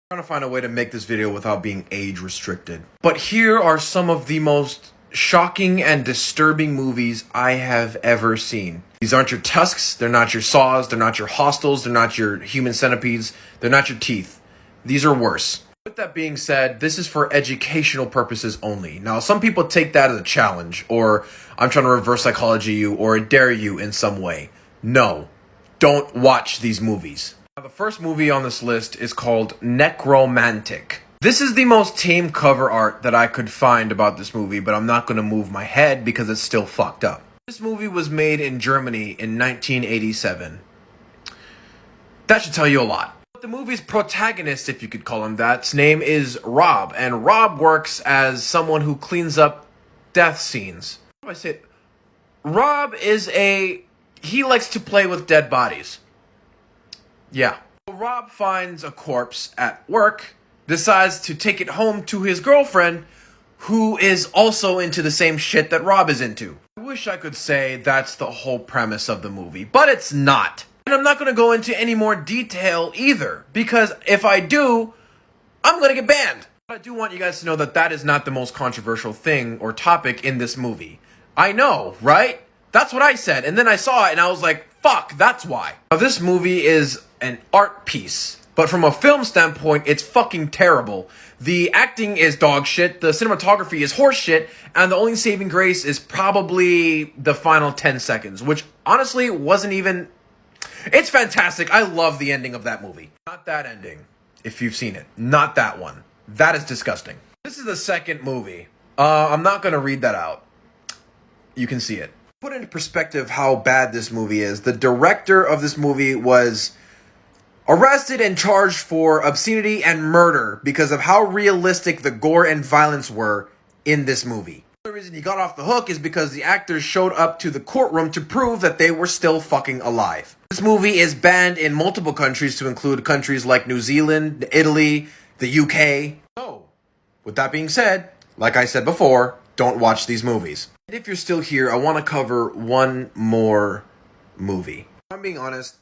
Trying to find a way to make this video without being age restricted. But here are some of the most shocking and disturbing movies I have ever seen. These aren't your Tusks, they're not your Saws, they're not your Hostels, they're not your Human Centipedes, they're not your Teeth. These are worse. With that being said, this is for educational purposes only. Now, some people take that as a challenge, or I'm trying to reverse psychology you, or dare you in some way. No, don't watch these movies. Now, the first movie on this list is called Necromantic. This is the most tame cover art that I could find about this movie, but I'm not going to move my head because it's still fucked up. This movie was made in Germany in 1987. That should tell you a lot. But the movie's protagonist, if you could call him that, his name is Rob, and Rob works as someone who cleans up death scenes. How do I say it? Rob is he likes to play with dead bodies. Yeah. Rob finds a corpse at work, decides to take it home to his girlfriend, who is also into the same shit that Rob is into. I wish I could say that's the whole premise of the movie, but it's not. And I'm not going to go into any more detail either, because if I do, I'm going to get banned. But I do want you guys to know that that is not the most controversial thing or topic in this movie. I know, right? That's what I said, and then I saw it and I was like, fuck, that's why. Now, this movie is an art piece, but from a film standpoint, it's fucking terrible. The acting is dog shit, the cinematography is horse shit, and the only saving grace is probably the final 10 seconds, which honestly wasn't even... It's fantastic. I love the ending of that movie. Not that ending, if you've seen it. Not that one. That is disgusting. This is the second movie. I'm not gonna read that out. You can see it. Put into perspective how bad this movie is. The director of this movie was arrested and charged for obscenity and murder because of how realistic the gore and violence were in this movie. The reason he got off the hook is because the actors showed up to the courtroom to prove that they were still fucking alive. This movie is banned in multiple countries to include countries like New Zealand, Italy, the UK. So, with that being said, like I said before, don't watch these movies. And if you're still here, I want to cover one more movie. If I'm being honest,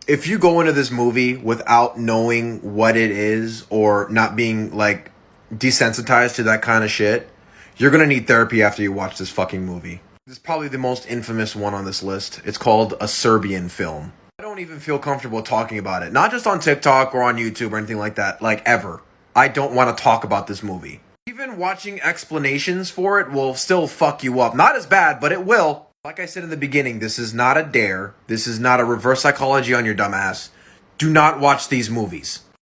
if you go into this movie without knowing what it is or not being, desensitized to that kind of shit, you're gonna need therapy after you watch this fucking movie. This is probably the most infamous one on this list. It's called a Serbian film. I don't even feel comfortable talking about it. Not just on TikTok or on YouTube or anything like that, ever. I don't want to talk about this movie. Even watching explanations for it will still fuck you up. Not as bad, but it will. Like I said in the beginning, this is not a dare. This is not a reverse psychology on your dumb ass. Do not watch these movies.